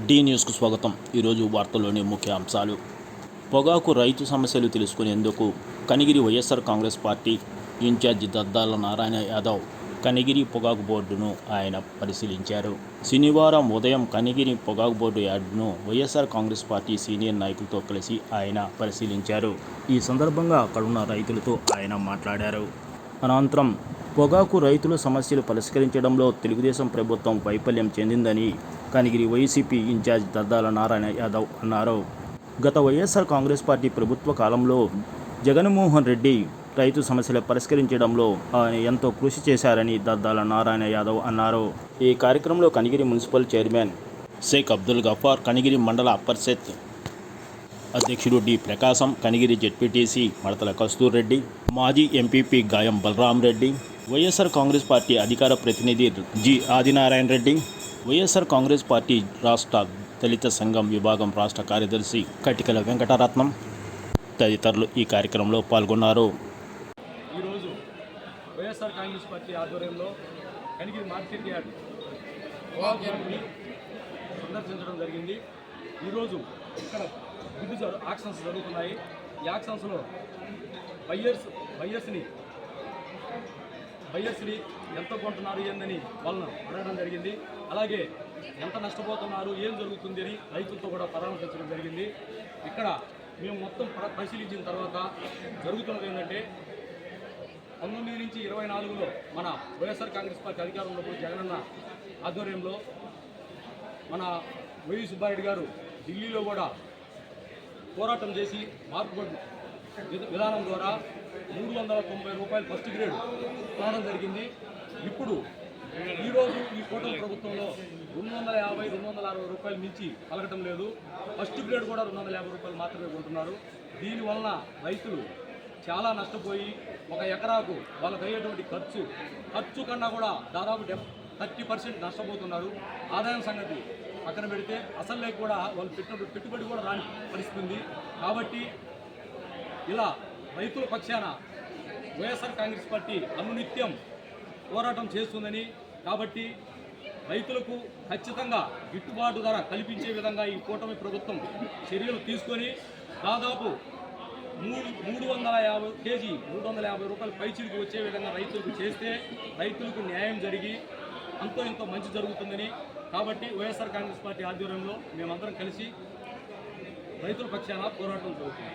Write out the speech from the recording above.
D న్యూస్కు స్వాగతం. ఈరోజు వార్తల్లోని ముఖ్య అంశాలు. పొగాకు రైతు సమస్యలు తెలుసుకునేందుకు కనిగిరి వైఎస్ఆర్ కాంగ్రెస్ పార్టీ ఇన్ఛార్జి దద్దాల నారాయణ యాదవ్ కనిగిరి పొగాకు బోర్డును ఆయన పరిశీలించారు. శనివారం ఉదయం కనిగిరి పొగాకు బోర్డు యార్డును వైఎస్ఆర్ కాంగ్రెస్ పార్టీ సీనియర్ నాయకులతో కలిసి ఆయన పరిశీలించారు. ఈ సందర్భంగా అక్కడున్న రైతులతో ఆయన మాట్లాడారు. అనంతరం పొగాకు రైతుల సమస్యలు పరిష్కరించడంలో తెలుగుదేశం ప్రభుత్వం వైఫల్యం చెందిందని కనిగిరి వైసీపీ ఇన్ఛార్జ్ దద్దాల నారాయణ యాదవ్ అన్నారు. గత వైఎస్ఆర్ కాంగ్రెస్ పార్టీ ప్రభుత్వ కాలంలో జగన్మోహన్ రెడ్డి రైతు సమస్యలు పరిష్కరించడంలో ఆయన ఎంతో కృషి చేశారని దద్దాల నారాయణ యాదవ్ అన్నారు. ఈ కార్యక్రమంలో కనిగిరి మున్సిపల్ చైర్మన్ షేక్ అబ్దుల్ గఫార్, కనిగిరి మండల పరిషత్ అధ్యక్షుడు డి ప్రకాశం, కనిగిరి జెడ్పీటీసీ మడతల కస్తూర్ రెడ్డి, మాజీ ఎంపీపీ గాయం బలరాం రెడ్డి, వైఎస్ఆర్ కాంగ్రెస్ పార్టీ అధికార ప్రతినిధి జి ఆదినారాయణ రెడ్డి, వైఎస్ఆర్ కాంగ్రెస్ పార్టీ రాష్ట్ర దళిత సంఘం విభాగం రాష్ట్ర కార్యదర్శి కటికల వెంకటరత్నం తదితరులు ఈ కార్యక్రమంలో పాల్గొన్నారు. ఈరోజు వైఎస్ఆర్ కాంగ్రెస్ పార్టీ ఆధ్వర్యంలో కనిగిరి మార్కెట్ యార్డ్ సందర్శించడం జరిగింది. ఈరోజు ఇక్కడ బిడ్డు ఆక్షన్స్ జరుగుతున్నాయి. ఈ ఆక్షన్స్లో బయ్యర్స్ని ఎంత కొంటున్నారు ఏందని వాళ్ళను అడగడం జరిగింది. అలాగే ఎంత నష్టపోతున్నారు, ఏం జరుగుతుంది అని రైతులతో కూడా పరామర్శించడం జరిగింది. ఇక్కడ మేము మొత్తం పరిశీలించిన తర్వాత జరుగుతున్నది ఏంటంటే 19 నుంచి 24లో మన వైఎస్ఆర్ కాంగ్రెస్ పార్టీ అధికారంలో జగనన్న ఆధ్వర్యంలో మన వైవి సుబ్బారెడ్డి గారు ఢిల్లీలో కూడా పోరాటం చేసి మార్పు విధానం ద్వారా 390 రూపాయలు ఫస్ట్ గ్రేడ్ రావడం జరిగింది. ఇప్పుడు ఈరోజు ఈ కూటమి ప్రభుత్వంలో 250, 260 రూపాయలు మించి పలకటం లేదు. ఫస్ట్ గ్రేడ్ కూడా 250 రూపాయలు మాత్రమే కొంటున్నారు. దీనివలన రైతులు చాలా నష్టపోయి ఒక ఎకరాకు వాళ్ళకి అయ్యేటువంటి ఖర్చు కన్నా కూడా దాదాపు 30% నష్టపోతున్నారు. ఆదాయం సంగతి పక్కన పెడితే అసలు లేక కూడా వాళ్ళు పెట్టుబడి కూడా రాని పరిస్థితి ఉంది. కాబట్టి ఇలా రైతుల పక్షాన వైఎస్ఆర్ కాంగ్రెస్ పార్టీ అనునిత్యం పోరాటం చేస్తుందని, కాబట్టి రైతులకు ఖచ్చితంగా గిట్టుబాటు ధర కల్పించే విధంగా ఈ కూటమి ప్రభుత్వం చర్యలు తీసుకొని దాదాపు 350 కేజీ 350 రూపాయలు పైచిలకు వచ్చే విధంగా రైతులకు చేస్తే రైతులకు న్యాయం జరిగి అంతో ఎంతో మంచి జరుగుతుందని, కాబట్టి వైఎస్ఆర్ కాంగ్రెస్ పార్టీ ఆధ్వర్యంలో మేమందరం కలిసి రైతుల పక్షాన పోరాటం జరుగుతుంది.